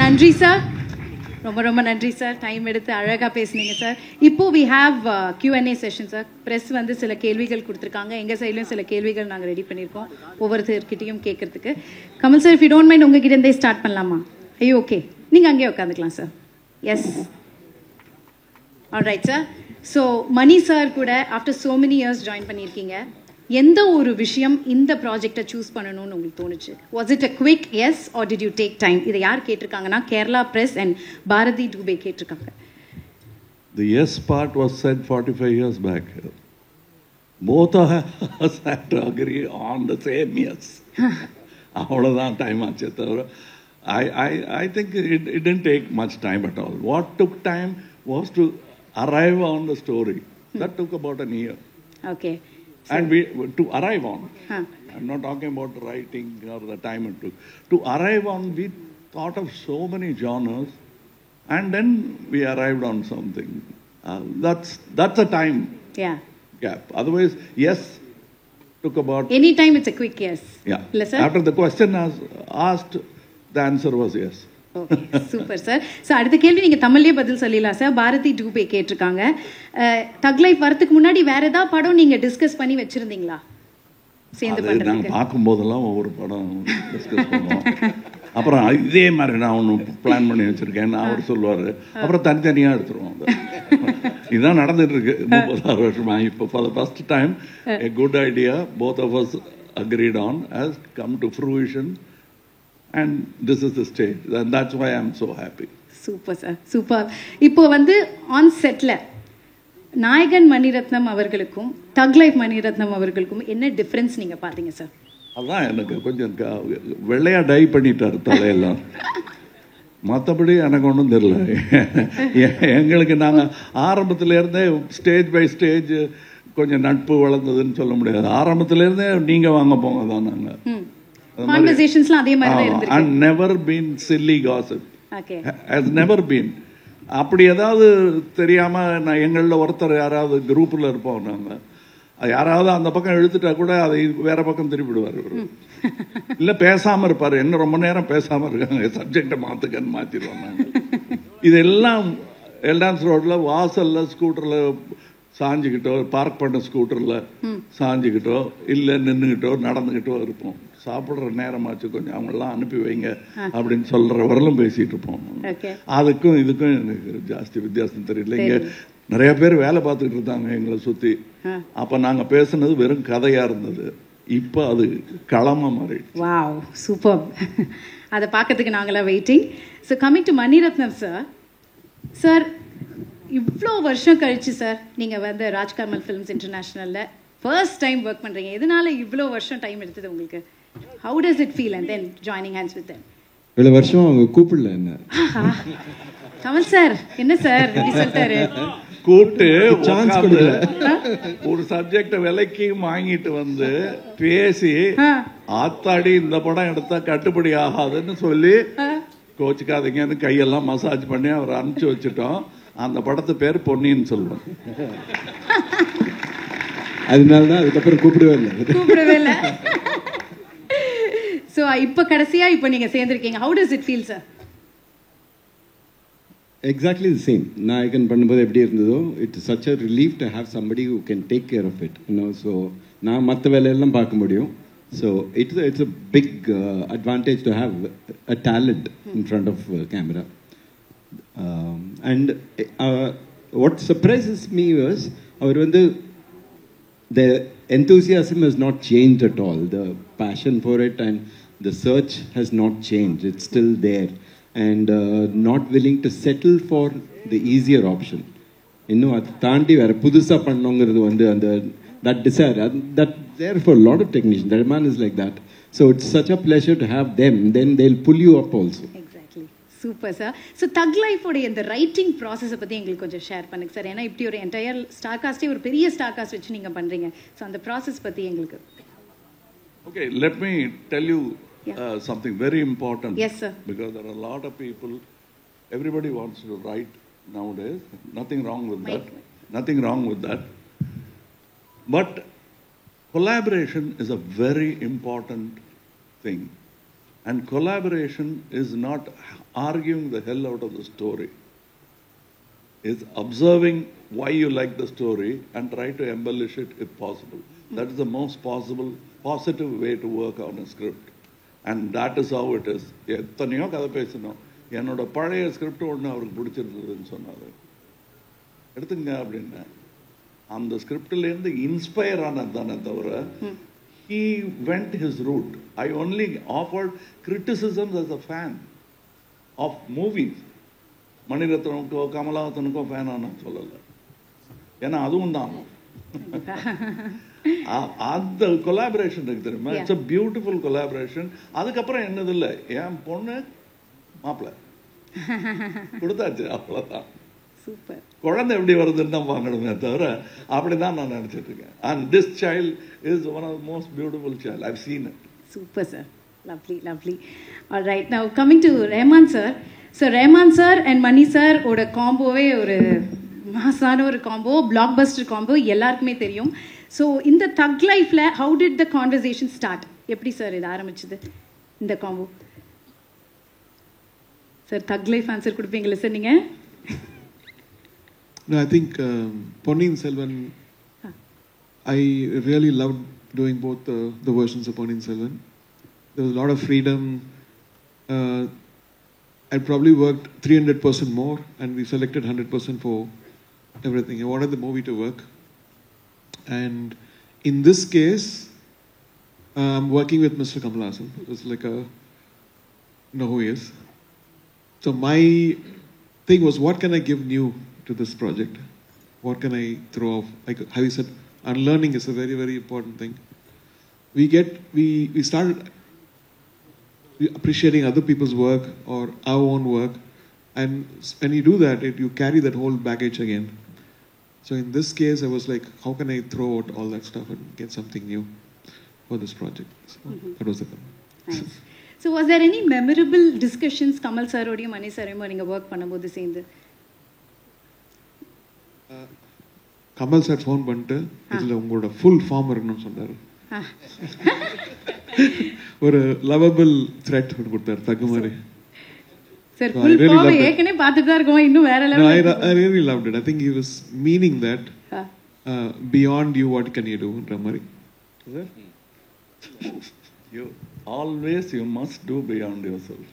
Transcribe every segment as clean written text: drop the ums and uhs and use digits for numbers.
நன்றி சார், ரொம்ப ரொம்ப நன்றி சார். டைம் எடுத்து அழகாக பேசுனீங்க சார். இப்போ வி ஹாவ் Q&A செஷன் சார். ப்ரெஸ் வந்து சில கேள்விகள் கொடுத்துருக்காங்க, எங்கள் சைட்லையும் சில கேள்விகள் நாங்கள் ரெடி பண்ணியிருக்கோம் ஒவ்வொருத்தர்கிட்டையும் கேட்கறதுக்கு. Kamal sir, if you don't mind உங்ககிட்ட இருந்தே ஸ்டார்ட் பண்ணலாமா? ஐயோ ஓகே, நீங்கள் அங்கேயே உட்காந்துக்கலாம் sir. Yes, all right sir. So Mani sir கூட after so many years join பண்ணியிருக்கீங்க. எந்த ஒரு விஷயம் இந்த ப்ராஜெக்டை சூஸ் பண்ணணும்னு உங்களுக்கு தோணுச்சு? Was it a quick yes or did you take time? இதை யார் கேட்டிருக்காங்கன்னா கேரளா பிரஸ் அண்ட் பாரதி டூபே கேட்டிருக்காங்க. The yes part was said 45 years back. Both of us had to agree on the same yes. அவ்வளோதான் டைம் ஆச்சு தவிர I think it didn't take much time at all. What took time was to arrive on the story. That took about an year. Okay. And we to arrive on. I'm not talking about writing or the time it took. To arrive on, we thought of so many genres, and then we arrived on something. That's a time gap. Otherwise, yes, took about. Any time it's a quick yes. Yeah. After the question was asked, the answer was yes. Okay, super sir. So அடுத்த கேள்வி நீங்கள் தமிழ்லேயே பதில் சொல்லிடலாம் sir. Bharathi Dubey கேட்டிருக்காங்க, தக் life வரதுக்கு முன்னாடி வேற ஏதாவது படம் நீங்கள் டிஸ்கஸ் பண்ணி வச்சுருந்தீங்களா சேர்ந்து பண்ணுறது? நாங்கள் பார்க்கும்போதெல்லாம் ஒவ்வொரு படம் டிஸ்கஸ் பண்ணுவோம். அப்புறம் இதே மாதிரி நான் ஒன்று பிளான் பண்ணி வச்சுருக்கேன்னு அவர் சொல்லுவார். அப்புறம் தனித்தனியாக எடுத்துருவோம். இதுதான் நடந்துட்டு இருக்கு 36 வருஷமா. இப்போ for the first time a good idea both of us agreed on has come to fruition. And this is the stage, and that's why I'm so happy. Super sir, super. இப்போ வந்து ஆன் செட்ல நாயகன் மணிரத்னம் அவர்களுக்கும் தக் life Mani Ratnam அவர்களுக்கும் என்ன difference நீங்க பாத்தீங்க சார்? அதான் எனக்கு கொஞ்சம் வெள்ளையா டை பண்ணிட்டாரு தலையெல்லாம். மற்றபடி எனக்கு ஒன்றும் தெரியல. எங்களுக்கு நாங்கள் ஆரம்பத்திலேருந்தே ஸ்டேஜ் பை ஸ்டேஜ் கொஞ்சம் நட்பு வளர்ந்ததுன்னு சொல்ல முடியாது. ஆரம்பத்திலேருந்தே நீங்கள் வாங்க போங்க தான் நாங்கள். Conversationsலாம் அதே மாதிரி தான் இருந்திருக்கு. And never been silly gossip. Okay. Has never been. அப்படி ஏதாவது தெரியாம நான் எங்களில் ஒருத்தர் யாராவது குரூப்பில் இருப்போம் நாங்கள், யாராவது அந்த பக்கம் இழுத்துட்டா கூட அதை வேற பக்கம் திருப்பிடுவார். இல்லை பேசாமல் இருப்பார். என்ன ரொம்ப நேரம் பேசாமல் இருக்காங்க, சப்ஜெக்டை மாற்றுக்கன்னு மாற்றிடுவோம் நாங்கள். இதெல்லாம் எல்டான்ஸ் ரோட்டில் வாசலில் ஸ்கூட்டரில் சாஞ்சிக்கிட்டோ, பார்க் பண்ண ஸ்கூட்டரில் சாஞ்சிக்கிட்டோ, இல்லை நின்றுக்கிட்டோ நடந்துக்கிட்டோ இருப்போம். சாப்பிட்ற நேரமாச்சு கொஞ்சம் அவங்களெல்லாம் அனுப்பி வைங்க அப்படின்னு சொல்கிற வரலும் பேசிகிட்டு இருப்போம். அதுக்கும் இதுக்கும் எனக்கு ஜாஸ்தி வித்தியாசம் தெரியல. இங்கே நிறைய பேர் வேலை பார்த்துக்கிட்டு இருந்தாங்க எங்களை சுற்றி. அப்போ நாங்கள் பேசுனது வெறும் கதையாக இருந்தது. இப்போ அது களமாக மாறிடுச்சு. Wow, super. அதை பார்க்கறதுக்கு நாங்களாம் waiting. So coming to Mani Ratnam sir. Sir, இவ்வளோ வருஷம் கழிச்சு சார் நீங்கள் வந்து ராஜ்கமல் ஃபிலிம்ஸ் இன்டர்நேஷ்னலில் ஃபர்ஸ்ட் டைம் ஒர்க் பண்ணுறீங்க. எதனால இவ்வளோ வருஷம் டைம் எடுத்தது உங்களுக்கு? How does it feel and then joining hands with them? இவ்வளோ வருஷம் அவங்க கூப்பிடல என்ன? கமல் சார் என்ன சார் இப்படி சொல்லிட்டாரு? கூப்பிட்டு சான்ஸ் கொடுக்கல. ஒரு சப்ஜெக்டை விலைக்கு வாங்கிட்டு வந்து பேசி ஆத்தாடி இந்த படம் எடுத்தா கட்டுப்படி ஆகாதுன்னு சொல்லி கோச்சிக்காதீங்கன்னு கையெல்லாம் மசாஜ் பண்ணி அவர் அனுப்பிச்சு வச்சுட்டோம். அந்த படத்து பேர் பொன்னின்னு சொல்லுவோம். அதனால தான் அதுக்கப்புறம் கூப்பிடவே இல்லை. ஸோ இப்போ கடைசியாக இப்போ நீங்கள் சேர்ந்துருக்கீங்க. How does it feel sir? Exactly the same. Nayakan பண்ணும்போது எப்படி இருந்ததோ, it's such a relief to have somebody who can take care of it. So நான் மற்ற வேலையெல்லாம் பார்க்க முடியும். So it's a big advantage to have a talent in front of camera. And what surprises me was, அவர் வந்து the enthusiasm has not changed at all. The passion for it and the search has not changed. It's still there. And not willing to settle for the easier option. இன்னும் அது தாண்டி வேறு புதுசாக பண்ணணுங்கிறது வந்து அந்த that desire, that there for a lot of technicians. That man is like that. So it's such a pleasure to have them. Then they'll pull you up also. Super sir. So தக் லைஃபோடைய இந்த writing ப்ராசஸை பற்றி எங்களுக்கு கொஞ்சம் share பண்ணுங்க sir. ஏன்னா இப்படி ஒரு என்டையர் ஸ்டார் காஸ்டே ஒரு பெரிய ஸ்டார் காஸ்ட் வச்சு நீங்கள் பண்ணுறீங்க. ஸோ அந்த ப்ராசஸ் பற்றி எங்களுக்கு. Okay, let me tell you something very important. Yes sir. Because there are a lot of people, everybody wants to write nowadays. Nothing wrong with that. Nothing wrong with that. But collaboration is a very important thing. And collaboration is not arguing the hell out of the story. It's observing why you like the story and try to embellish it if possible. That is the most positive way to work on a script. And that is how it is. எத்தனையோ கதை பேசணும். என்னோட பழைய script ஒன்று அவருக்கு பிடிச்சிருந்ததுன்னு சொன்னார். எடுத்துங்க அப்படின்னா அந்த ஸ்கிரிப்டிலேருந்து இன்ஸ்பயர் ஆனது தானே தவிர he went his route. I only offered criticisms as a fan of movies. மணிரத்னமுக்கோ கமலஹாசனுக்கோ ஃபேன் நான் சொல்லலை. ஏன்னா அதுவும் தான் அந்த கொலாபரேஷன் இருக்கு தெரியுமா. It's a beautiful collaboration. அதுக்கப்புறம் என்னது இல்லை, என் பொண்ணு மாப்பிள்ள கொடுத்தாச்சு, அவ்வளோதான். குழந்தை எப்படி வருதுன்னு தான் வாங்கணுமே தவிர அப்படிதான் நான் நினைச்சிட்டு இருக்கேன். And this child is one of the most beautiful child. I've seen it. Super sir, lovely. All right, now coming to Rahman sir. So Rahman sir and Mani sir oda comboவே ஒரு மாசான ஒரு காம்போ, பிளாக்பஸ்டர் காம்போ, எல்லாருக்குமே தெரியும். So இந்த தக் லைஃப்ல how did the conversation start? எப்படி sir இது ஆரம்பிச்சது இந்த காம்போ? சார் தக் லைஃப் ஆன்சர் கொடுப்பீங்களா சார் நீங்க? No, I think Ponniyin Selvan, I really loved doing both the versions of Ponniyin Selvan. There was a lot of freedom. I probably worked 300% more, and we selected 100% for everything. I wanted the movie to work. And in this case, I'm working with Mr. Kamal Haasan. It's like you know who he is. So my thing was, what can I give new to this project? What can I throw off? Like how you said, unlearning is a very, very important thing. We started appreciating other people's work or our own work, and when you do that, you carry that whole baggage again. So in this case, I was like, how can I throw out all that stuff and get something new for this project? So that was the problem. Nice. So was there any memorable discussions Kamal sir odiyum Mani sir நீங்க work பண்ணும்போது சேர்ந்து? Kamal sir phone பண்ணிட்டு இதுல உங்களோட full form இருக்கணும்னு சொன்னாரு. ஒரு lovable thread கொடுத்தாரு தகு மாதிரி. சார் ஃபுல் ஃபார்ம் ஏற்கனவே பார்த்துட்டு தான் இருக்கோம், இன்னும் வேற level. I really loved it. I think he was meaning that beyond you what can you do ன்ற மாதிரி. You must do beyond yourself.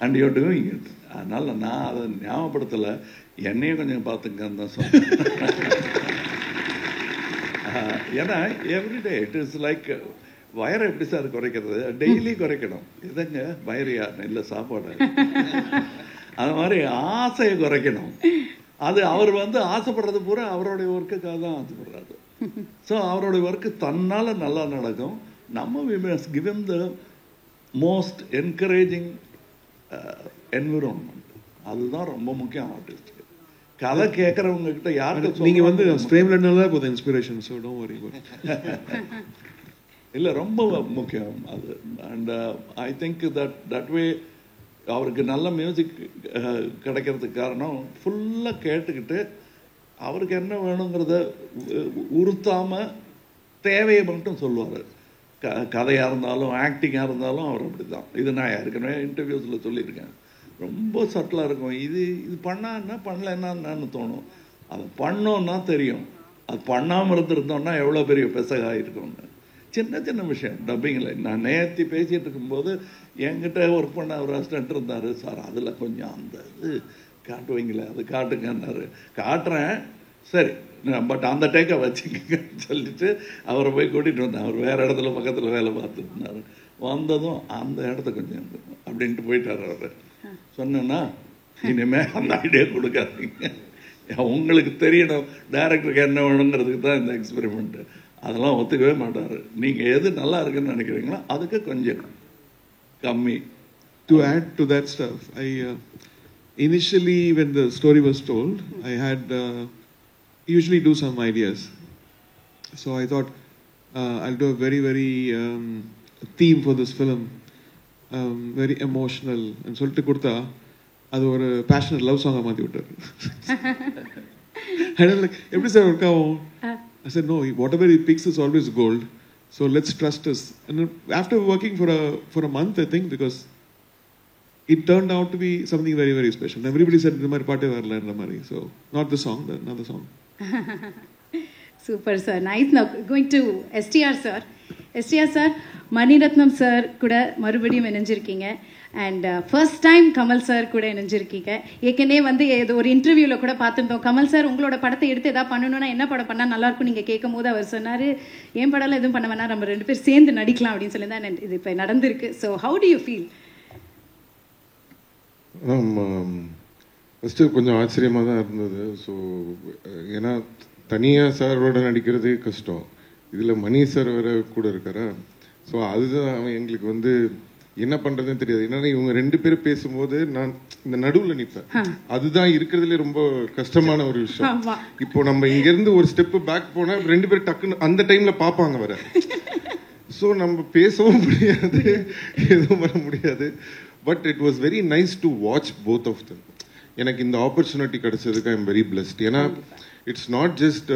And you're doing it. அதனால நான் அதை ஞாபகப்படுத்தலை, என்னையும் கொஞ்சம் பார்த்துங்கன்னு தான் சொன்னேன். ஏன்னா எவ்ரிடே இட் இஸ் லைக் வயரை எப்படி சார் குறைக்கிறது, டெய்லி குறைக்கணும். இதுங்க வயிறியா இல்லை சாப்பாடு, அது மாதிரி ஆசையை குறைக்கணும். அது அவர் ஆசைப்படுறது பூரா அவருடைய ஒர்க்குக்காக தான் ஆசைப்படுறாரு. ஸோ அவருடைய ஒர்க்கு தன்னால் நல்லா நடக்கும். நம்ம we must give him the most encouraging environment. அதுதான் ரொம்ப முக்கியம் ஆர்டிஸ்ட். கதை கேட்கறவங்க கிட்ட யாருக்கு நீங்க ஸ்ப்ரேம்லனால போத inspiration, so don't worry about. இல்லை ரொம்ப முக்கியம் அது. And I think that way அவருக்கு நல்ல மியூசிக் கிடைக்கிறதுக்கு காரணம் ஃபுல்லாக கேட்டுக்கிட்டு அவருக்கு என்ன வேணுங்கிறத உறுத்தாமல் தேவையை மட்டும் சொல்லுவார். கதையாக இருந்தாலும் ஆக்டிங்காக இருந்தாலும் அவர் அப்படி தான். இது நான் ஏற்கனவே இன்டர்வியூஸில் சொல்லியிருக்கேன். ரொம்ப சட்டிலாக இருக்கும். இது பண்ணா என்ன பண்ணல என்னன்னு தோணும். அது பண்ணோன்னா தெரியும். அது பண்ணாமல் இருந்திருந்தோம்னா எவ்வளோ பெரிய பெசகாக இருக்கும்னு. சின்ன சின்ன விஷயம் டப்பிங்கில் நான் நேர்த்தி பேசிகிட்டு இருக்கும்போது என்கிட்ட ஒர்க் பண்ண ஒரு அசிஸ்டன்ட் இருந்தார். சார் அதில் கொஞ்சம் அந்த இது காட்டுவீங்களே, அது காட்டுங்கன்னாரு. காட்டுறேன், சரி பட் அந்த டேக்கை வச்சுக்கன்னு சொல்லிட்டு அவரை போய் கூட்டிகிட்டு வந்தேன். அவர் வேறு இடத்துல பக்கத்தில் வேலை பார்த்துருந்தார். வந்ததும் அந்த இடத்த கொஞ்சம் அப்படின்ட்டு போயிட்டார். அவர் சொன்னேன்னா இனிமேல் அந்த ஐடியா கொடுக்காதீங்க, உங்களுக்கு தெரியணும் டைரக்டருக்கு என்ன வேணுங்கிறதுக்கு தான் இந்த எக்ஸ்பெரிமெண்ட்டு. அதெல்லாம் ஒத்துக்கவே மாட்டார். நீங்கள் எது நல்லா இருக்குன்னு நினைக்கிறீங்களோ அதுக்கு கொஞ்சம் கம்மி. To add to that stuff, initially when the story was told, I had usually do some ideas. So I thought I'll do a very, very theme for this film, very emotional. And சொல்லிட்டு கொடுத்தா அது ஒரு passionate love சாங்காக மாற்றி விட்டார். எப்படி sir work ஆகும்? I said, no, whatever he picks is always gold. So let's trust us. And after working for a month, I think, because it turned out to be something very, very special. And everybody said, so not the song, another song. Super, sir. Nice. Now going to STR, sir. STR, sir, Mani Ratnam sir கூட மறுபடியும் இணைஞ்சிருக்கீங்க. And first time Kamal sir கூட இணைஞ்சிருக்கீங்க. ஏற்கனவே வந்து ஏதோ ஒரு இன்டர்வியூவில் கூட பார்த்துருந்தோம், கமல் சார் உங்களோட படத்தை எடுத்து எதாவது பண்ணணும்னா என்ன படம் பண்ணால் நல்லாயிருக்கும் நீங்கள் கேட்கும் போது அவர் சொன்னார், என் படம்லாம் எதுவும் பண்ண வேணா, நம்ம 2 பேர் சேர்ந்து நடிக்கலாம் அப்படின்னு சொல்லி தான் இது இப்போ நடந்திருக்கு. So how to you feel? First கொஞ்சம் ஆச்சரியமாக தான் இருந்தது. ஸோ ஏன்னா தனியாக சாரோட நடிக்கிறதே கஷ்டம், இதில் மணி சார் வேற கூட இருக்காரா. ஸோ அதுதான் அவன் எங்களுக்கு வந்து என்ன பண்ணுறதுன்னு தெரியாது. என்னன்னா இவங்க 2 பேரும் பேசும்போது நான் இந்த நடுவில் நிற்பேன். அதுதான் இருக்கிறதுலே ரொம்ப கஷ்டமான ஒரு விஷயம். இப்போ நம்ம இங்கேருந்து ஒரு ஸ்டெப்பு பேக் போனால் 2 பேரும் டக்குன்னு அந்த டைமில் பார்ப்பாங்க வர. ஸோ நம்ம பேசவும் முடியாது, எதுவும் பண்ண முடியாது. But it was very nice to watch both of them. எனக்கு இந்த ஆப்பர்ச்சுனிட்டி கிடைச்சதுக்கு ஐ எம் வெரி பிளஸ்ட். ஏன்னா இட்ஸ் நாட் ஜஸ்ட்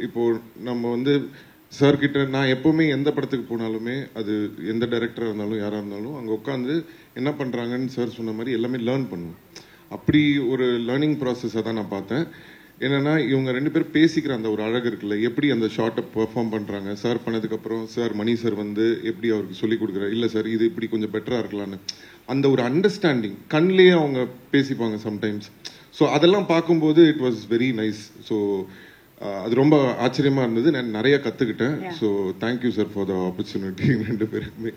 இப்போ நம்ம வந்து சார் கிட்ட நான் எப்போவுமே எந்த படத்துக்கு போனாலுமே அது எந்த டைரக்டராக இருந்தாலும் யாராக இருந்தாலும் அங்கே உட்காந்து என்ன பண்ணுறாங்கன்னு சார் சொன்ன மாதிரி எல்லாமே லேர்ன் பண்ணுவேன். அப்படி ஒரு லேர்னிங் ப்ராசஸை தான் நான் பார்த்தேன். என்னன்னா இவங்க 2 பேரும் பேசிக்கிற அந்த ஒரு அழகு இருக்குல்ல, எப்படி அந்த ஷார்ட்டை பெர்ஃபார்ம் பண்ணுறாங்க. சார் பண்ணதுக்கப்புறம் சார் மணி சார் வந்து எப்படி அவருக்கு சொல்லிக் கொடுக்குறாரு, இல்லை சார் இது இப்படி கொஞ்சம் பெட்டராக இருக்கலான்னு அந்த ஒரு அண்டர்ஸ்டாண்டிங் கண்லேயே அவங்க பேசிப்பாங்க சம்டைம்ஸ். ஸோ அதெல்லாம் பார்க்கும்போது it was very nice. So அது ரொம்ப ஆச்சரியமாக இருந்தது, நான் நிறைய கற்றுக்கிட்டேன். So thank you sir for the opportunity 2 பேருக்குமே.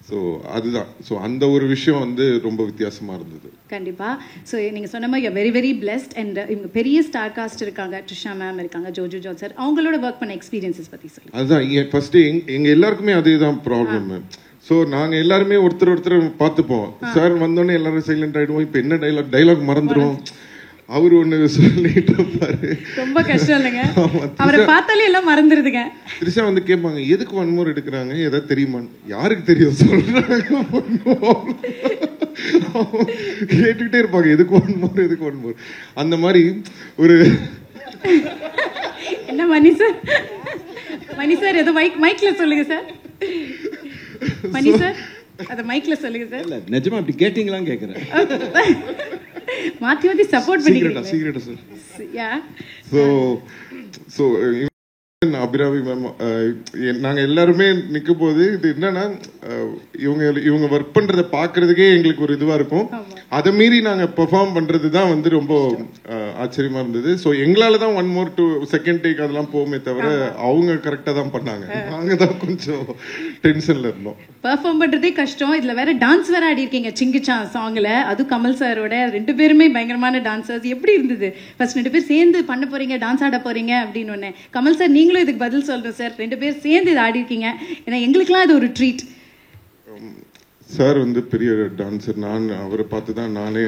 ஸோ அதுதான், ஸோ அந்த ஒரு விஷயம் வந்து ரொம்ப வித்தியாசமாக இருந்தது. கண்டிப்பாக. ஸோ நீங்கள் சொன்ன மாதிரி வெரி வெரி பிளெஸ்ட். அண்ட் இவங்க பெரிய ஸ்டார் காஸ்ட் இருக்காங்க, ட்ரிஷா மேம் இருக்காங்க, ஜோஜு ஜான் சார், அவங்களோட ஒர்க் பண்ண எக்ஸ்பீரியன்ஸஸ் பற்றி சொல்லி. அதுதான் ஃபர்ஸ்ட்டு எங்கள் எல்லாருக்குமே அதே தான் ப்ராப்ளம். ஸோ நாங்கள் எல்லாருமே ஒருத்தர் பார்த்துப்போம். சார் வந்தோடனே எல்லாரும் சைலண்ட் ஆகிடுவோம். இப்போ என்ன டைலாக் மறந்துடுவோம். அவரு ஒண்ணு சொல்லிட்டு இருப்பாரு, ரொம்ப கஷ்டம் இல்லைங்க, அவரை பார்த்தாலே எல்லாம் மறந்துடுதுங்க. த்ரிஷா வந்து கேட்பாங்க, எதுக்கு 1 more எடுக்கிறாங்க, ஏதாவது தெரியுமான்னு. யாருக்கு தெரியும் சொல்றாங்க, கேட்டுக்கிட்டே இருப்பாங்க, எதுக்கு 1 more எதுக்கு 1 more. அந்த மாதிரி ஒரு என்ன மணி சார் ஏதோ மைக்ல சொல்லுங்க சார். மணி சார் அத மைக்ல சொல்லுங்க சார். இல்ல நிஜமா அப்படி கேட்டிங்களான்னு கேக்குறேன். மாத்தி சப்போர்ட் பண்ணிக்கிறீங்க. சீக்ரெட்டா சார். யா. சோ அபிராமி மேம் நாங்க எல்லாருமே நிற்கும் போது இது என்னன்னா இவங்க ஒர்க் பண்றதை பாக்குறதுக்கே எங்களுக்கு ஒரு இதுவா இருக்கும். அதை மீறி நாங்க பெர்ஃபார்ம் பண்றது தான் வந்து ரொம்ப ஆச்சரியமா இருந்தது. ஸோ எங்களால தான் 1 more 2 second டேக் அதெல்லாம் போகுமே தவிர அவங்க கரெக்டா தான் பண்ணாங்க. நாங்க தான் கொஞ்சம் டென்ஷன்ல இருந்தோம். பெர்ஃபார்ம் பண்றதே கஷ்டம், இதுல வேற டான்ஸ் வேற ஆடி இருக்கீங்க சிங்கிச்சா சாங்ல. அது கமல் சாரோட 2 பேருமே பயங்கரமான டான்சர்ஸ். எப்படி இருந்தது ஃபர்ஸ்ட் 2 பேர் சேர்ந்து பண்ண போறீங்க, டான்ஸ் ஆட போறீங்க அப்படின்னு ஒண்ணு. கமல் சார் நீங்களும் இதுக்கு பதில் சொல்றேன் சார், 2 பேர் சேர்ந்து இது ஆடி இருக்கீங்க, ஏன்னா எங்களுக்குலாம் இது ஒரு ட்ரீட். சார் வந்து பெரிய டான்ஸர், நான் அவரை பார்த்து தான் நானே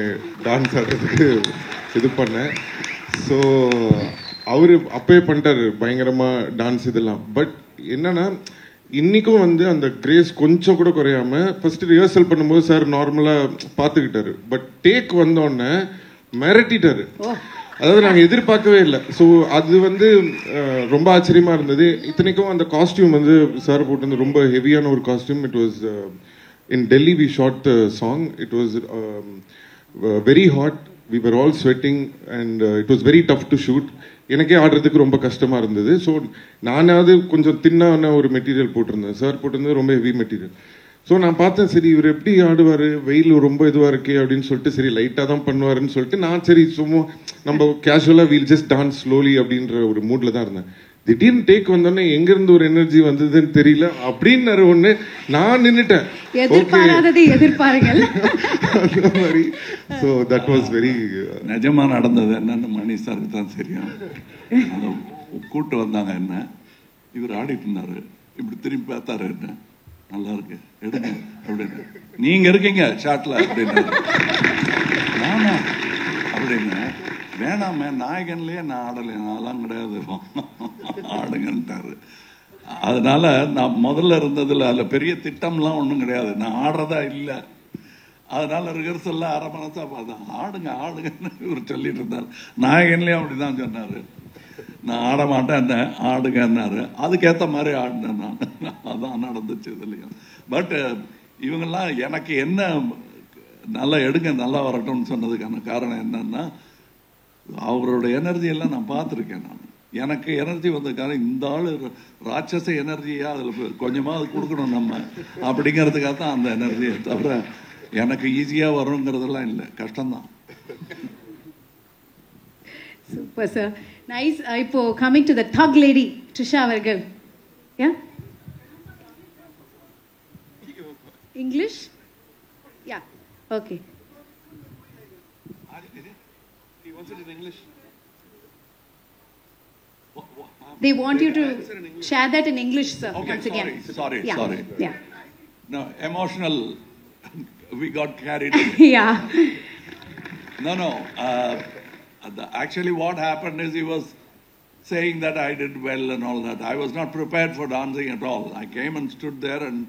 டான்ஸ் ஆடுறதுக்கு இது பண்ணேன். ஸோ அவரு அப்பயே பண்ணிட்டாரு பயங்கரமா டான்ஸ் இதெல்லாம். பட் என்னன்னா இன்னைக்கும் வந்து அந்த கிரேஸ் கொஞ்சம் கூட குறையாம ஃபர்ஸ்ட் ரிஹர்சல் பண்ணும்போது சார் நார்மலா பார்த்துக்கிட்டாரு. பட் டேக் வந்தோடனே மிரட்டிட்டாரு. அதாவது நாங்கள் எதிர்பார்க்கவே இல்லை. ஸோ அது வந்து ரொம்ப ஆச்சரியமா இருந்தது. இத்தனைக்கும் அந்த காஸ்டியூம் வந்து சார் போட்டு வந்து ரொம்ப ஹெவியான ஒரு costume. It was in Delhi we shot the song. It was very hot, we were all sweating and it was very tough to shoot. எனக்கே ஆடுறதுக்கு ரொம்ப கஷ்டமா இருந்தது. ஸோ நானாவது கொஞ்சம் தின்னான ஒரு மெட்டீரியல் போட்டிருந்தேன், சார் போட்டிருந்தது ரொம்ப ஹெவி மெட்டீரியல். ஸோ நான் பார்த்தேன், சரி இவர் எப்படி ஆடுவார், வெயில் ரொம்ப இதுவாக இருக்கே அப்படின்னு சொல்லிட்டு சரி லைட்டாக தான் பண்ணுவாருன்னு சொல்லிட்டு நான் சரி சும்மா நம்ம கேஷுவலாக வீல் ஜஸ்ட் டான்ஸ் ஸ்லோலி அப்படின்ற ஒரு மூட்ல தான் இருந்தேன். திடீர்னு டேக் வந்தோடனே எங்க இருந்து ஒரு எனர்ஜி வந்ததுன்னு தெரியல அப்படின்னு ஒண்ணு நான் நின்னுட்டேன். எதிர்பாராததை எதிர்பாருங்கள் அந்த மாதிரி. ஸோ தட் வாஸ் வெரி நிஜமா நடந்தது. என்னன்னு மணி சாருக்கு தான் தெரியும். கூட்டு வந்தாங்க என்ன, இவர் ஆடிட்டு இருந்தாரு, இப்படி திரும்பி பார்த்தாரு, என்ன நல்லா இருக்கு எடுங்க அப்படின்னு, நீங்க இருக்கீங்க ஷாட்ல அப்படின்னு, நானா அப்படின்னு, வேணாமே நாயகன்லயே நான் ஆடலை, நான்லாம் கிடையாது ஆடுங்கன்ட்டாரு. அதனால நான் முதல்ல இருந்ததுல அதுல பெரிய திட்டம்லாம் ஒன்றும் கிடையாது, நான் ஆடுறதா இல்லை. அதனால ரிஹர்சல்லாம் அரை மனசா பார்த்தா ஆடுங்க ஆடுங்கன்னு இவர் சொல்லிட்டு இருந்தார். நாயகன்லயும் அப்படிதான் சொன்னாரு. நான் ஆட மாட்டேன், என்ன ஆடுங்கன்னாரு. அதுக்கேற்ற மாதிரி ஆடினேன் நான். அதான் நடந்துச்சு இதுலையும். பட் இவங்கெல்லாம் எனக்கு என்ன நல்லா எடுங்க, நல்லா வரட்டும்னு சொன்னதுக்கான காரணம் என்னன்னா, அவரோட எனர்ஜி எல்லாம் நான் பார்த்துருக்கேன். நான் எனக்கு எனர்ஜி வந்ததுக்காக இந்த ஆள் ராட்சச எனர்ஜியா அதில் கொஞ்சமாக அது கொடுக்கணும் நம்ம அப்படிங்கிறதுக்காக தான் அந்த எனர்ஜியை தவிர எனக்கு ஈஸியாக வருங்கிறதெல்லாம் இல்லை, கஷ்டம்தான். Super sir, nice. இப்போ coming to the thug lady Trisha அவர்கள். Yeah, English? Yeah, okay. They want you to share that in English, sir. Okay, once again. sorry. Yeah. No, emotional. We got carried. Yeah. No. Actually, what happened is he was saying that I did well and all that. I was not prepared for dancing at all. I came and stood there and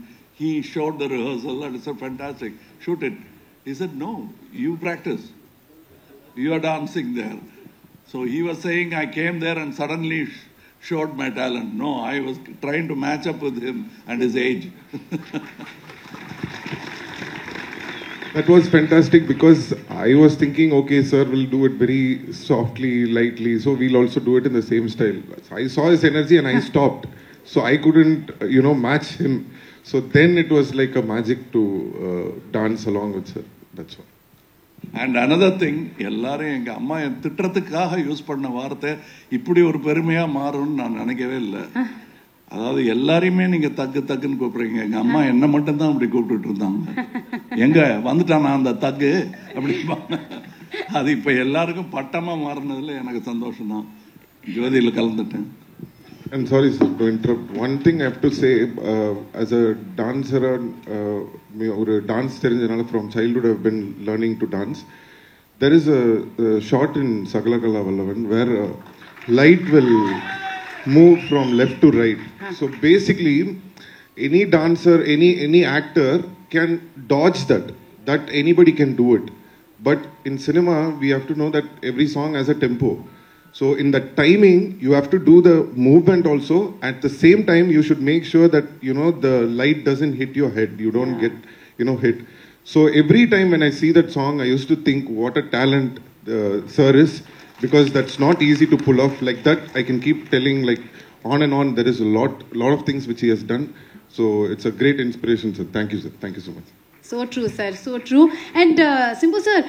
he showed the rehearsal and he said, fantastic, shoot it. He said, no, you practice. You are dancing there. So he was saying I came there and suddenly showed my talent. No, I was trying to match up with him and his age. That was fantastic because I was thinking, okay, sir will do it very softly, lightly, so we'll also do it in the same style. I saw his energy and I stopped. So I couldn't, match him. So then it was like a magic to dance along with sir. That's all. And another thing, எல்லாரும் எங்க அம்மா திட்டத்துக்காக use பண்ண வார்த்தை இப்படி ஒரு பெருமையா மாறும்னு நான் நினைக்கவே இல்லை. அதாவது எல்லாரையுமே நீங்க தக்குன்னு கூப்பிடுறீங்க. எங்க அம்மா என்ன மட்டும் தான் அப்படி கூப்பிட்டுட்டு இருந்தாங்க. எங்க வந்துட்டானா அந்த தக்கு அப்படி. அது இப்ப எல்லாருக்கும் பட்டமா மாறினதுல எனக்கு சந்தோஷம் தான். ஜோதியில கலந்துட்டேன். I'm sorry, sir, to interrupt. One thing I have to say, as a dancer, or a dance தெரிஞ்சனால from childhood I've been learning to dance. There is a shot in Sagalakala Vallavan where light will move from left to right. So basically, any dancer, any actor can dodge that. That anybody can do it. But in cinema, we have to know that every song has a tempo. So in the timing, you have to do the movement also. At the same time, you should make sure that, the light doesn't hit your head. You don't get, hit. So every time when I see that song, I used to think what a talent sir is, because that's not easy to pull off like that. I can keep telling like on and on. There is a lot of things which he has done. So it's a great inspiration, sir. Thank you, sir. Thank you so much. So true, sir. So true. And Simbu sir,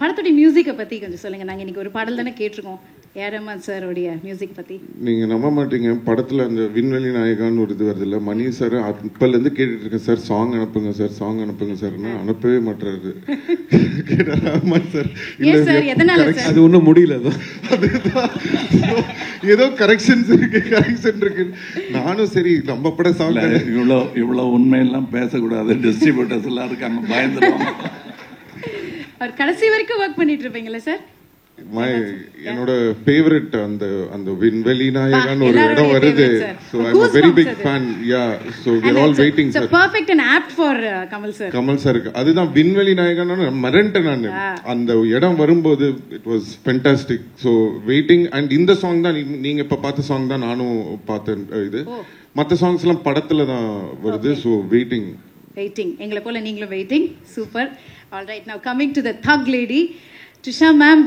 படத்தோட மியூசிக்கை பத்தி கொஞ்சம் சொல்லுங்க. நாங்க இன்னைக்கு ஒரு பாடல் தானே கேட்டிருக்கோம். ஏரமன் சாரோடைய மியூசிக் பத்தி. நீங்க நம்ப மாட்டீங்க, படத்துல அந்த விண்வெளி நாயகான்னு ஒரு இது வருது இல்ல, மணி சார் அப்பல இருந்து கேட்டுட்டு இருக்கேன், சார் சாங் அனுப்புங்க சார்னா அனுப்பவே மாட்டாரு. ரஹ்மான் சார் அது ஒன்றும் முடியல, ஏதோ கரெக்ஷன் இருக்கு. நானும் சரி நம்ம பட சாங் இவ்வளவு உண்மையெல்லாம் பேசக்கூடாது, டிஸ்ட்ரிபியூட்டர்ஸ் எல்லாம் இருக்காங்க, பயந்துருவாங்க. அவர் கடைசி வரைக்கும் ஒர்க் பண்ணிட்டு இருப்பீங்களா சார்? என்னோட ஃபேவரட் அந்த விண்வெளி நாயகன் ஒரு இடம் வருது. So I'm a very big fan. Yeah, so we're all waiting, sir. It's perfect and apt for Kamal sir. அதுதான் விண்வெளி நாயகன் மறந்துட்டேன் நான். அந்த இடம் வரும்போது it was fantastic. So waiting. And இந்த சாங் தான் நீங்க இப்ப பார்த்த சாங் தான் நானும் பார்த்தேன். இது மற்ற சாங்ஸ் எல்லாம் படத்துல தான் வருது. So waiting. எங்களை போல நீங்களும் waiting. Super. All right, now coming to the thug lady, Trisha ma'am.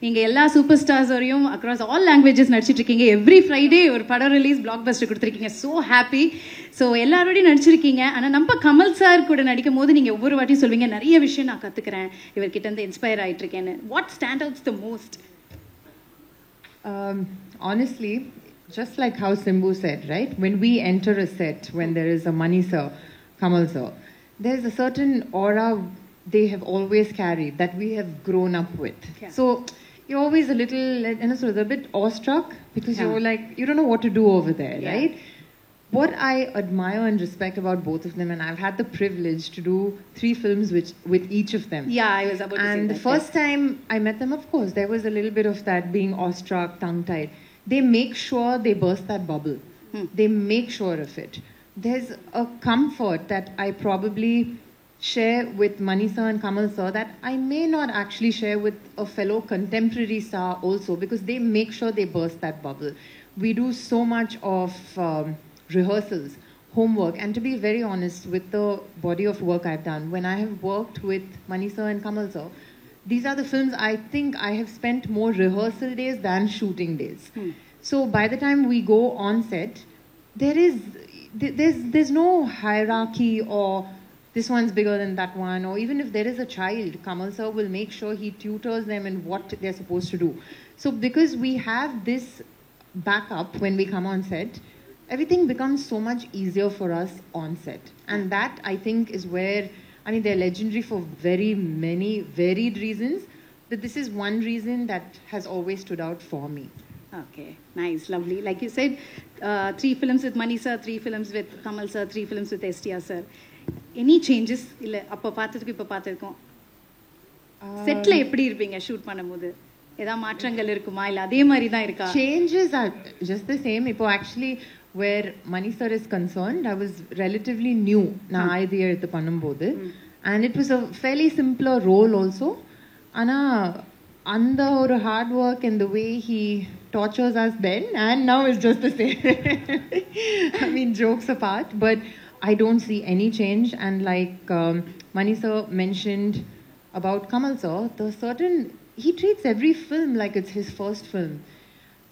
நீங்க எல்லா சூப்பர் ஸ்டார்ஸோடையும் அக்ராஸ் ஆல் லாங்குவேஜஸ் நடிச்சிட்டு இருக்கீங்க. எவ்ரி ஃப்ரைடே ஒரு படம் ரிலீஸ், பிளாக் பஸ்டர் கொடுத்துருக்கீங்க. So happy. ஸோ எல்லாரோடையும் நடிச்சிருக்கீங்க. ஆனால் நம்ம கமல் சார் கூட நடிக்கும் போது நீங்கள் ஒவ்வொரு வாட்டியும் சொல்வீங்க, நிறைய விஷயம் நான் கற்றுக்கிறேன், இவர்கிட்ட இருந்து இன்ஸ்பயர் ஆகிட்டு இருக்கேன்னு. What stand outs the most? Honestly, just like how Simbu said, right? When we enter a set, when there is a Mani sir, Kamal sir, there's a certain aura they have always carried that we have grown up with. Yeah. So you're always a little, sort of a bit awestruck because you're like, you don't know what to do over there, right? What I admire and respect about both of them, and I've had the privilege to do 3 films with each of them. Yeah, I was about to say that. And the first time I met them, of course, there was a little bit of that being awestruck, tongue-tied. They make sure they burst that bubble. They make sure of it. There's a comfort that I probably share with Mani sir and Kamal sir that I may not actually share with a fellow contemporary star also, because they make sure they burst that bubble. We do so much of rehearsals, homework, and to be very honest, with the body of work I've done, when I have worked with Mani sir and Kamal sir, these are the films I think I have spent more rehearsal days than shooting days. So by the time we go on set, there's no hierarchy or this one's bigger than that one, or even if there is a child, Kamal sir will make sure he tutors them in what they're supposed to do. So because we have this backup when we come on set, everything becomes so much easier for us on set. And that, I think, is where, I mean, they're legendary for very many varied reasons, but this is one reason that has always stood out for me. Okay, nice, lovely. Like you said, 3 films with Mani sir, 3 films with Kamal sir, 3 films with STR sir. Any changes? இல்ல அப்ப பார்த்ததுக்கு இப்ப பார்த்ததுக்கும் செட்ல எப்படி இருப்பீங்க shoot பண்ணும்போது? ஏதா மாற்றங்கள் இருக்குமா இல்ல அதே மாதிரி தான் இருக்கா? Changes are just the same. இப்போ actually where Mani sir is concerned, I was relatively new நான் ஆயுத எழுத்து பண்ணும்போது, and it was a fairly simpler role also. ஆனா அந்த ஒரு hard work and the way he tortures us then and now is just the same. I mean, jokes apart, but I don't see any change. And like Mani sir mentioned about Kamal sir, he treats every film like it's his first film.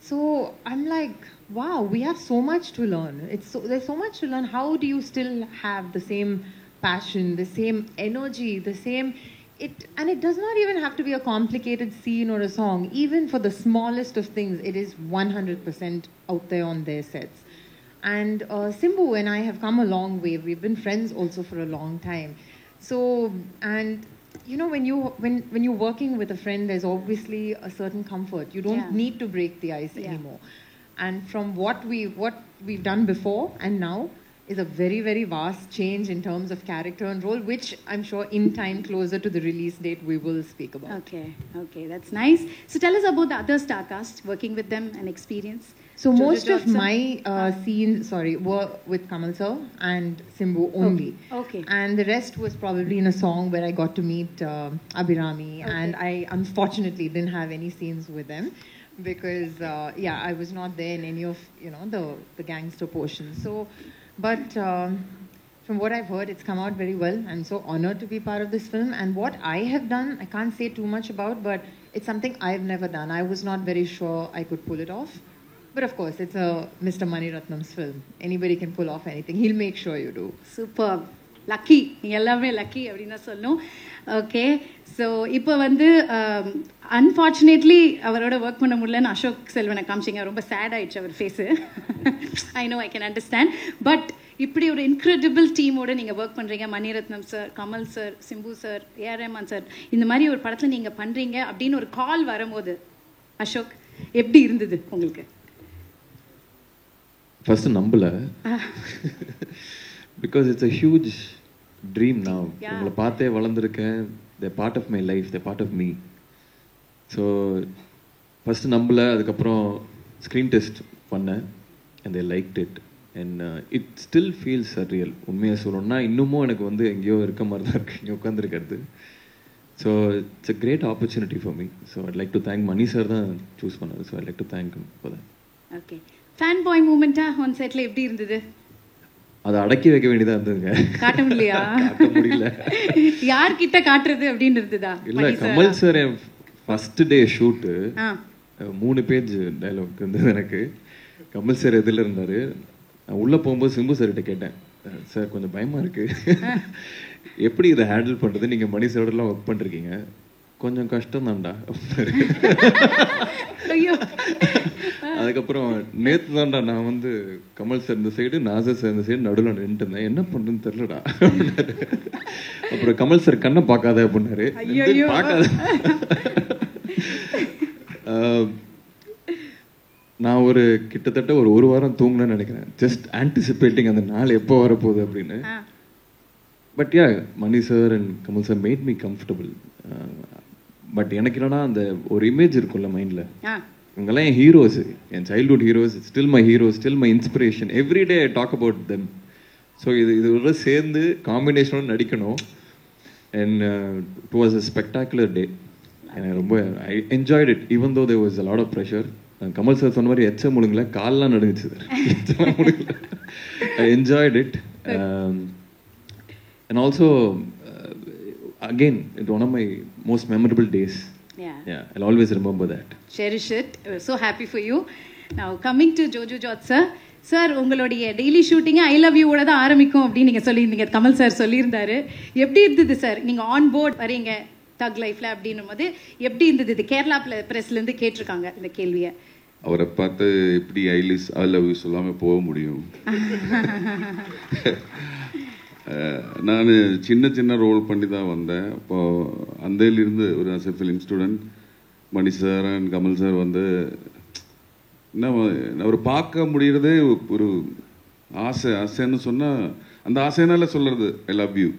So I'm like, wow, we have so much to learn. There's so much to learn. How do you still have the same passion, the same energy, the same... And it does not even have to be a complicated scene or a song. Even for the smallest of things, it is 100% out there on their sets. And Simbu and I have come a long way. We've been friends also for a long time. So, and you know, when you're working with a friend, there's obviously a certain comfort. You don't need to break the ice anymore. And from what we've done before and now is a very, very vast change in terms of character and role, which I'm sure in time closer to the release date we will speak about. Okay, that's nice. So tell us about the other star cast, working with them and experience. So most of my scenes, were with Kamal sir and Simbu only. Okay. And the rest was probably in a song where I got to meet Abhirami, and I unfortunately didn't have any scenes with them because I was not there in any of the gangster portions. So, but from what I've heard, it's come out very well. I'm so honored to be part of this film. And what I have done, I can't say too much about, but it's something I've never done. I was not very sure I could pull it off. But of course, it's a Mr. Mani Ratnam's film. Anybody can pull off anything. He'll make sure you do. Superb. Lucky. நீங்க எல்லாமே lucky அப்படினா சொல்லணும். Okay. So இப்போ வந்து unfortunately அவரோட work பண்ண முடியலன்னு அசோக் செல்வனை காமிச்சிங்க. ரொம்ப சேட் ஆயிடுச்சு அவர் face. I know, I can understand. But இப்படி ஒரு இன்க்ரெடிபிள் டீமோட நீங்க ஒர்க் பண்றீங்க. Mani Ratnam sir, Kamal sir, Simbu sir, AR Rahman sir, இந்த மாதிரி ஒரு படத்துல நீங்க பண்றீங்க அப்படின்னு ஒரு கால் வரும்போது அசோக் எப்படி இருந்தது உங்களுக்கு? First நம்பல, because it's a huge dream now. உங்களை பார்த்தே வளர்ந்துருக்கேன். They're part of my life, they're part of me. So first நம்பல, அதுக்கப்புறம் ஸ்க்ரீன் டெஸ்ட் பண்ணேன் and they liked it and it still feels surreal. உண்மையாக சொல்லணும்னா இன்னமும் எனக்கு வந்து எங்கேயோ இருக்க மாதிரி தான் இருக்கு இங்கே உட்காந்துருக்கிறது. So it's a great opportunity for me. So I'd like to thank Mani sir தான் சூஸ் பண்ணாரு. So I'd like to thank him for that. Okay. Fan boy மூமெண்டா ஆன் செட்ல எப்படி இருந்தது? அதை அடக்கி வைக்க வேண்டியதா இருந்ததுங்க. காட்ட முடியலையா? காட்ட முடியல. யார் கிட்ட காட்டுறது அப்படின்னு இருந்ததா? இல்ல, Kamal sir first day shoot 3 page dialogue இருந்தது எனக்கு. கமல் சார் எதில் இருந்தாரு. நான் உள்ள போகும்போது சிம்பு சார் கிட்ட கேட்டேன், சார் கொஞ்சம் பயமா இருக்கு, எப்படி இதை ஹேண்டில் பண்றது, நீங்க மணி சாரோடலாம் ஒர்க் பண்ணிருக்கீங்க, கொஞ்சம் கஷ்டம் தான்டா. அதுக்கப்புறம் நேத்து தான்டா நான் வந்து கமல் சார் இந்த சைடு, நாசர் சார் இந்த சைடு நடுவில் நின்றுட்டு இருந்தேன், என்ன பண்றதுன்னு தெரியலடா. அப்புறம் கமல் சார் கண்ணை பார்க்காத அப்படின்னாரு. பார்க்காத. நான் ஒரு கிட்டத்தட்ட ஒரு வாரம் தூங்கினேன்னு நினைக்கிறேன், ஜஸ்ட் ஆன்டிசிபேட்டிங் அந்த நாள் எப்போ வரப்போகுது அப்படின்னு. But yeah, Mani sir and Kamal sir made me comfortable. But எனக்கு என்னன்னா அந்த ஒரு இமேஜ் இருக்கும்ல மைண்டில், இவங்கெல்லாம் என் ஹீரோஸ், என் childhood heroes, still my heroes, still my inspiration, every day I talk about them. So இதோட சேர்ந்து காம்பினேஷனோட நடிக்கணும், and it was a spectacular day. And I enjoyed it, even though there was a lot of pressure. Kamal sir சொன்ன மாதிரி எச்ச முழுங்கல கால்லாம் நடுங்குச்சு sir. I enjoyed it. And also, again, it's one of my most memorable days. Yeah, I'll always remember that. Cherish it. We're so happy for you. Now, coming to Jojo Jot sir. Sir உங்களுடைய daily ஷூட்டிங்கை I love யூவோட தான் ஆரம்பிக்கும் அப்படின்னு நீங்கள் சொல்லியிருந்தீங்க, Kamal sir சொல்லியிருந்தாரு. எப்படி இருந்தது sir நீங்கள் ஆன் போர்ட் வரீங்க தக் லைஃப்ல அப்படின்னும் போது எப்படி இருந்தது? இது கேரளா பிரஸ்லேருந்து கேட்டிருக்காங்க இந்த கேள்வியை. அவரை பார்த்து எப்படி ஐ லவ் யூ சொல்லாமல் போக முடியும்? நான் சின்ன சின்ன ரோல் பண்ணி தான் வந்தேன். அப்போ அந்தையிலிருந்து ஒரு as a film student Mani sir and Kamal sir வந்து என்ன அவர் பார்க்க முடியறதே ஒரு ஆசைன்னு சொன்னால் அந்த ஆசைனால சொல்றது ஐ லவ் யூ.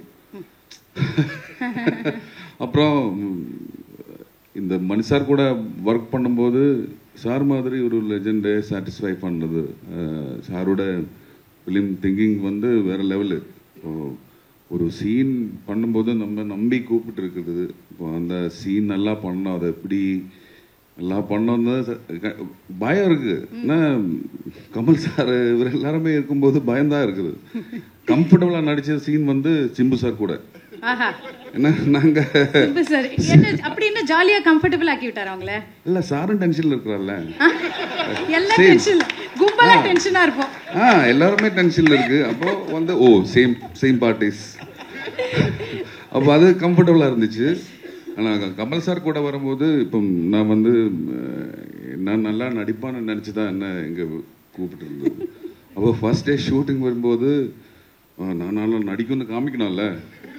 அப்புறம் இந்த மணி சார் கூட ஒர்க் பண்ணும்போது சார் மாதிரி ஒரு லெஜெண்டை சாட்டிஸ்ஃபை பண்ணுறது, சாரோட ஃபிலிம் திங்கிங் வந்து வேற லெவலு. ஒரு சீன் பண்ணும்போது நம்ம நம்பி கூப்பிட்டு இருக்குது. இப்போ அந்த சீன் நல்லா பண்ணோம், அதை எப்படி நல்லா பண்ணோன்னு பயம் இருக்கு. ஏன்னா கமல் சார் இவர் எல்லாருமே இருக்கும்போது பயம்தான் இருக்குது. கம்ஃபர்டபுளாக நடிச்ச சீன் வந்து சிம்பு சார் கூட. நாங்க அப்படி என்ன ஜாலியா கம்ஃபர்டபுள் ஆக்கி விட்டாரு அவங்கள? இல்ல சாரும் டென்ஷன்ல இருக்கிறார்ல, கும்பலா டென்ஷனா இருப்போம். எல்லாருமே டென்ஷன்ல இருக்கு. அப்போ வந்து சேம் பார்ட்டிஸ், அப்போ அது கம்ஃபர்டபுளா இருந்துச்சு. ஆனால் கமல் சார் கூட வரும்போது இப்போ நான் வந்து நான் நல்லா நடிப்பான்னு நினச்சி தான் என்ன இங்கே கூப்பிட்டு இருந்தது. அப்போ ஃபர்ஸ்ட் டே ஷூட்டிங் வரும்போது நான் நல்லா நடிக்கும்னு காமிக்கணும்ல.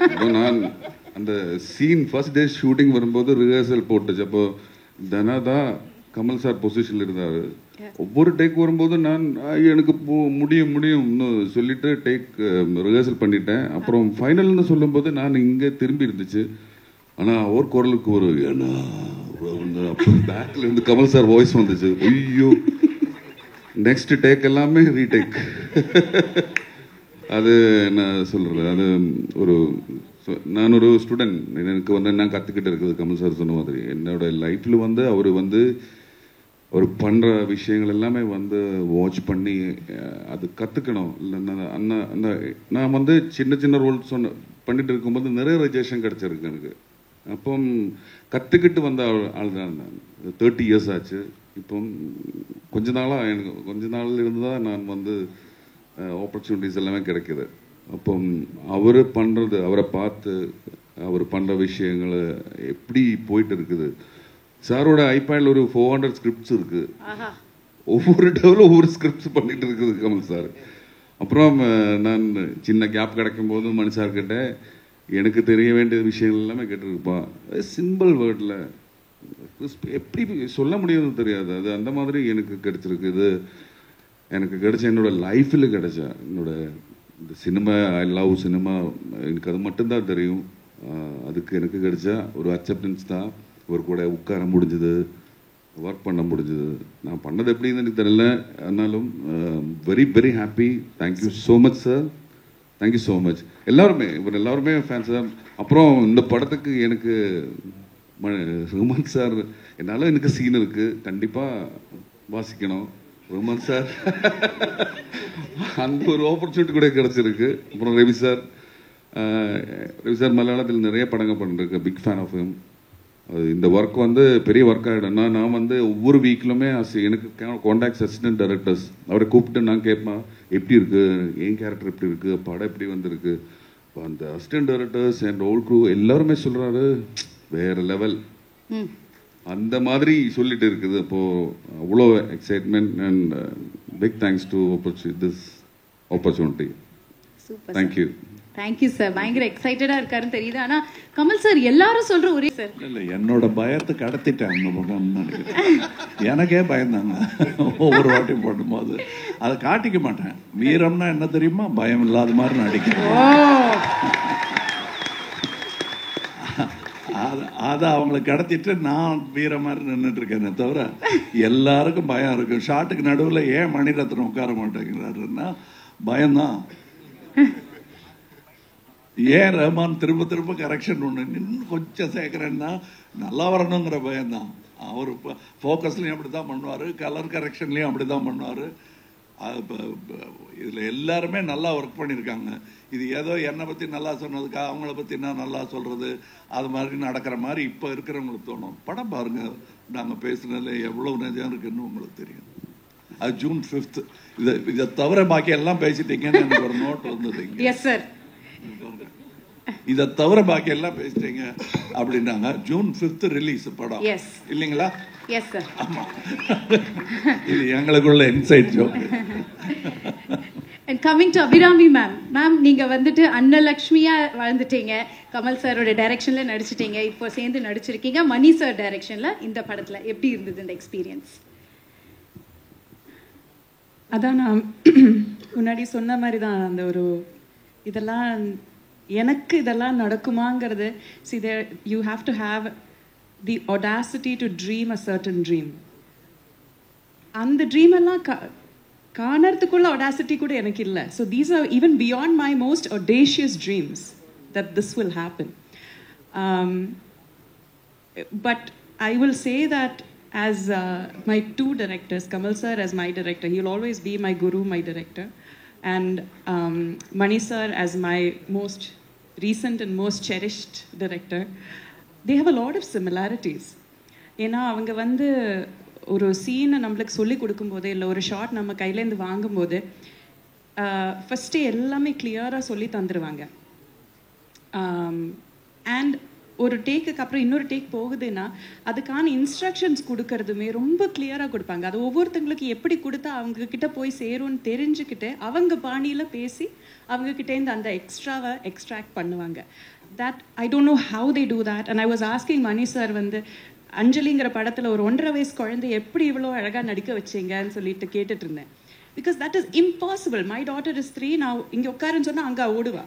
அப்போ நான் அந்த சீன் ஃபர்ஸ்ட் டே ஷூட்டிங் வரும்போது ரிஹர்சல் போட்டுச்சு. அப்போ தனா தான் கமல் சார் பொசிஷனில் இருந்தார். ஒவ்வொரு டேக் வரும்போது நான் எனக்கு முடியும்னு சொல்லிட்டு டேக் ரிஹர்சல் பண்ணிட்டேன். அப்புறம் ஃபைனல்னு சொல்லும்போது நான் இங்கே திரும்பி இருந்துச்சு. ஆனால் அவர் குரலுக்கு ஒரு பேக்ல இருந்து கமல் சார் வாய்ஸ் வந்துச்சு. ஐயோ, நெக்ஸ்ட் டேக் எல்லாமே ரீடேக். அது என்ன சொல்றது, அது ஒரு நான் ஒரு ஸ்டூடெண்ட், எனக்கு வந்து என்ன கற்றுக்கிட்டு இருக்குது கமல் சார் சொன்ன மாதிரி. என்னோட லைஃப்ல வந்து அவர் வந்து அவர் பண்ணுற விஷயங்கள் எல்லாமே வந்து வாட்ச் பண்ணி அது கற்றுக்கணும். இல்லைன்னா அந்த நான் வந்து சின்ன சின்ன ரோல் பண்ணிட்டு இருக்கும்போது நிறைய ரெஜெக்ஷன் கிடச்சிருக்கு எனக்கு. அப்போ கற்றுக்கிட்டு வந்த ஆள் தான் நான். 30 years ஆச்சு. இப்போ கொஞ்ச நாள் இருந்து தான் நான் வந்து ஆப்பர்ச்சுனிட்டிஸ் எல்லாமே கிடைக்குது. அப்போ அவர் பண்ணுறது, அவரை பார்த்து அவர் பண்ணுற விஷயங்களை எப்படி போயிட்டு இருக்குது. சாரோட ஐபேடில் ஒரு 400 ஸ்கிரிப்ட்ஸ் இருக்குது. ஒவ்வொரு டேவில் ஒவ்வொரு ஸ்கிரிப்ட்ஸ் பண்ணிட்டு இருக்குது கமல் சார். அப்புறம் நான் சின்ன கேப் கிடைக்கும் போது மணி சார் கிட்ட எனக்கு தெரிய வேண்டிய விஷயங்கள் எல்லாமே கேட்டுருப்பான். சிம்பிள் வேர்டில் எப்படி சொல்ல முடியும்னு தெரியாது. அது அந்த மாதிரி எனக்கு கிடைச்சிருக்கு. இது எனக்கு கிடைச்ச என்னோட லைஃப்பில் கிடைச்ச என்னோட இந்த சினிமா, ஐ லவ் சினிமா, எனக்கு அது மட்டும்தான் தெரியும். அதுக்கு எனக்கு கிடைச்ச ஒரு அக்செப்டன்ஸ் தான். ஒரு கூட உட்கார முடிஞ்சது, ஒர்க் பண்ண முடிஞ்சது. நான் பண்ணது எப்படின்னு எனக்கு தெரியல, ஆனாலும் very very happy. Thank you so much sir, thank you so much. எல்லாருமே ஃபேன்ஸ் சார். அப்புறம் இந்த படத்துக்கு எனக்கு ரஹ்மான் சார், என்னால் எனக்கு சீன் இருக்குது, கண்டிப்பாக வாசிக்கணும் ரஹ்மான் சார். அந்த ஒரு ஆப்பர்ச்சுனிட்டி கூட கிடச்சிருக்கு. அப்புறம் ரவி சார் மலையாளத்தில் நிறைய படங்கள் பண்ணிருக்கு, பிக் ஃபேன் ஆஃப் ஹிம். அது இந்த ஒர்க் வந்து பெரிய ஒர்க் ஆகிடும்னா நான் வந்து ஒவ்வொரு வீக்லுமே எனக்கு கான்டாக்ட்ஸ் அசிஸ்டன்ட் டைரக்டர்ஸ் அவரை கூப்பிட்டு நான் கேட்பேன், எப்படி இருக்குது, என் கேரக்டர் எப்படி இருக்குது, படம் எப்படி வந்திருக்கு. அந்த assistant directors and all crew எல்லாருமே சொல்கிறாரு வேற லெவல், அந்த மாதிரி சொல்லிட்டு இருக்குது. அப்போது அவ்வளோ excitement and big thanks to this opportunity. Thank you. Thank you sir. பயங்கர எக்ஸைட்டடா இருக்காருன்னு தெரியுது. ஆனா கமல் சார் எல்லாரும் சொல்ற ஒரே சார் இல்லை, என்னோட பயத்தை கடத்திட்டாங்க அந்த பக்கம்னு நினைக்கிறேன். எனக்கே பயந்தாங்க ஒவ்வொரு வாட்டி போடும்போது. அதை காட்டிக்க மாட்டேன். வீரம்னா என்ன தெரியுமா, பயம் இல்லாத மாதிரி நடிக்கிறேன். அதை அவங்களை கடத்திட்டு நான் வீர மாதிரி நின்றுட்டு இருக்கேனே தவிர எல்லாருக்கும் பயம் இருக்கு. ஷாட்டுக்கு நடுவில் ஏன் மணிரத்னம் உட்கார மாட்டேங்கிறாருன்னா பயம்தான். ஏன் ரஹ்மான் திரும்ப திரும்ப கரெக்ஷன் ஒன்று இன்னும் கொஞ்சம் சேர்க்குறேன்னா நல்லா வரணுங்கிற பயம்தான். அவர் ஃபோக்கஸ்லையும் அப்படி தான் பண்ணுவார், கலர் கரெக்ஷன்லையும் அப்படி தான் பண்ணுவார். இதில் எல்லாருமே நல்லா ஒர்க் பண்ணியிருக்காங்க. இது ஏதோ என்னை பற்றி நல்லா சொன்னதுக்கா அவங்கள பற்றி நான் நல்லா சொல்கிறது அது மாதிரி நடக்கிற மாதிரி இப்போ இருக்கிறவங்களுக்கு தோணும். படம் பாருங்கள், நாங்கள் பேசுனதில் எவ்வளோ நிஜம் இருக்குன்னு உங்களுக்கு தெரியும். அது June 5th. இதை தவிர பாக்கி எல்லாம் பேசிட்டீங்கன்னு எனக்கு ஒரு நோட் வந்தது. எஸ் சார், இதை தவிர பாக்கி எல்லாம் பேசிட்டீங்க அப்படின்னாங்க. June 5th ரிலீஸ் படம் இல்லைங்களா? Yes sir. ஆமா, இது எங்களுக்குள்ள inside joke. And coming to Abhirami ma'am, நீங்க வந்துட்டு அன்னலக்ஷ்மியா வாழ்ந்துட்டீங்க, கமல் சாரோட டைரக்ஷன்ல நடிச்சிட்டீங்க, இப்போ சேர்ந்து நடிச்சிருக்கீங்க மணி சார் டைரக்ஷன்ல. இந்த படத்துல எப்படி இருந்தது இந்த எக்ஸ்பீரியன்ஸ்? அதான் நான் முன்னாடி சொன்ன மாதிரி தான், அந்த ஒரு இதெல்லாம் எனக்கு இதெல்லாம் நடக்குமாங்கிறது. see there you have to have the audacity to dream a certain dream. அந்த ட்ரீம் எல்லாம் காணறதுக்குள்ள audacity கூட எனக்கு இல்லை. so these are even beyond my most audacious dreams that this will happen. But I will say that as my two directors, Kamal sir as my director, he will always be my guru, my director, and Mani sir as my most recent and most cherished director. They have a lot of similarities. ஏன்னா அவங்க வந்து ஒரு சீனை நம்மளுக்கு சொல்லி கொடுக்கும்போது இல்லை ஒரு ஷார்ட் நம்ம கையிலேருந்து வாங்கும்போது ஃபஸ்ட்டு எல்லாமே கிளியராக சொல்லி தந்துடுவாங்க. அண்ட் ஒரு டேக்குக்கு அப்புறம் இன்னொரு டேக் போகுதுன்னா அதுக்கான இன்ஸ்ட்ரக்ஷன்ஸ் கொடுக்கறதுமே ரொம்ப கிளியராக கொடுப்பாங்க. அது ஒவ்வொருத்தங்களுக்கு எப்படி கொடுத்தா அவங்க கிட்ட போய் சேரும்னு தெரிஞ்சுக்கிட்டு அவங்க பாணியில் பேசி அவங்க கிட்டேருந்து அந்த எக்ஸ்ட்ராவை எக்ஸ்ட்ராக்ட் பண்ணுவாங்க. that I don't know how they do that. And I was asking Mani sir வந்து அஞ்சலிங்கிற படத்தில் ஒரு 1.5 வயசு குழந்தை எப்படி இவ்வளோ அழகாக நடிக்க வச்சிங்கன்னு சொல்லிட்டு கேட்டுட்டு இருந்தேன். Because that is impossible. My daughter is 3. நான் இங்கே உட்காருன்னு சொன்னால் அங்கே ஓடுவா.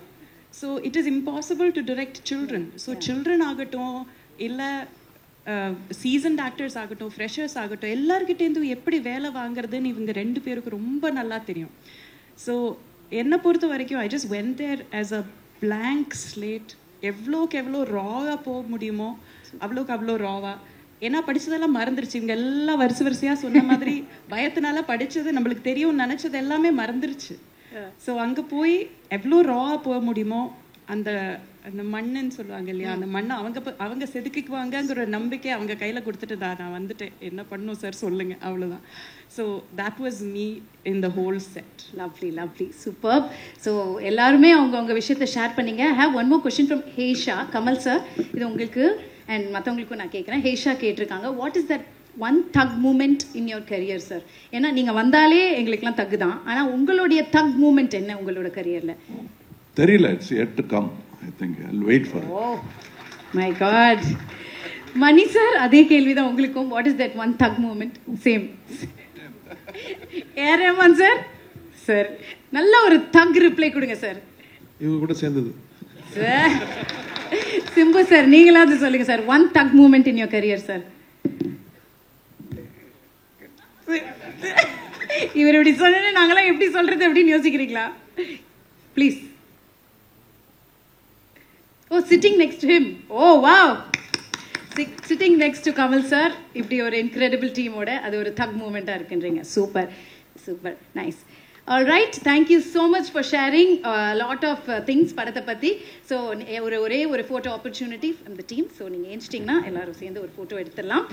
So it is impossible to direct children. So children ஆகட்டும் இல்லை சீசன்ட் ஆக்டர்ஸ் ஆகட்டும் ஃப்ரெஷர்ஸ் ஆகட்டும் எல்லார்கிட்டேருந்து எப்படி வேலை வாங்குறதுன்னு இவங்க 2 பேருக்கு ரொம்ப நல்லா தெரியும். ஸோ என்னை பொறுத்த வரைக்கும் I just went there as a blank slate. எவ்வளோக்கு எவ்வளோ ராவாக போக முடியுமோ அவ்வளோக்கு அவ்வளோ ராவா. ஏன்னா படித்ததெல்லாம் மறந்துருச்சு. இவங்க எல்லாம் வரிசையாக சொன்ன மாதிரி பயத்தினால படித்தது நம்மளுக்கு தெரியும்னு நினச்சது எல்லாமே மறந்துருச்சு. ஸோ அங்கே போய் எவ்வளோ ராவாக போக முடியுமோ அந்த அந்த மண்ணுன்னு சொல்லுவாங்க இல்லையா, அந்த மண்ணை அவங்க செதுக்கிக்குவாங்கங்கிற நம்பிக்கை அவங்க கையில் கொடுத்துட்டு நான் வந்துட்டேன், என்ன பண்ணணும் சார் சொல்லுங்க, அவ்வளோதான். So that was me in the whole set. Lovely lovely super. ஸோ எல்லாருமே அவங்க விஷயத்தை ஷேர் பண்ணீங்க. I have one more question from Hesha. Kamal sir, இது உங்களுக்கு அண்ட் மற்றவங்களுக்கும் நான் கேட்குறேன். ஹேஷா கேட்டிருக்காங்க, what is that one thug moment in your career sir? ஏன்னா நீங்கள் வந்தாலே எங்களுக்கெல்லாம் தக்கு தான், ஆனால் உங்களுடைய தக் மூமெண்ட் என்ன உங்களோட கரியரில்? தெரியல. It's yet to come. I think I'll wait for it. Oh my god. Mani sir, அதே கேள்விதான் உங்களுக்கும். What is that one thug moment? Same. A Rahman sir, sir நல்ல ஒரு தக் ரிப்ளை கொடுங்க சார். இவங்க கூட சேர்ந்தது. சார் சிம்பு சார், நீங்களாவது சொல்லுங்க sir, one thug moment in your career sir. இவர் இப்படி சொன்ன நாங்களாம் எப்படி சொல்றது அப்படின்னு யோசிக்கிறீங்களா? Please. Oh, sitting next to him. Oh, wow. Sitting next to Kamal sir. இப்படி ஒரு incredible team ஓட அது ஒரு thug moment-ஆ இருக்குன்றீங்க. Super super nice. All right, thank you so much for sharing a lot of things படத்தை பற்றி. So ஒரே ஒரு photo opportunity from the team. So நீங்கள் ஏஞ்சிட்டிங்கன்னா எல்லாரும் சேர்ந்து ஒரு ஃபோட்டோ எடுத்துடலாம்.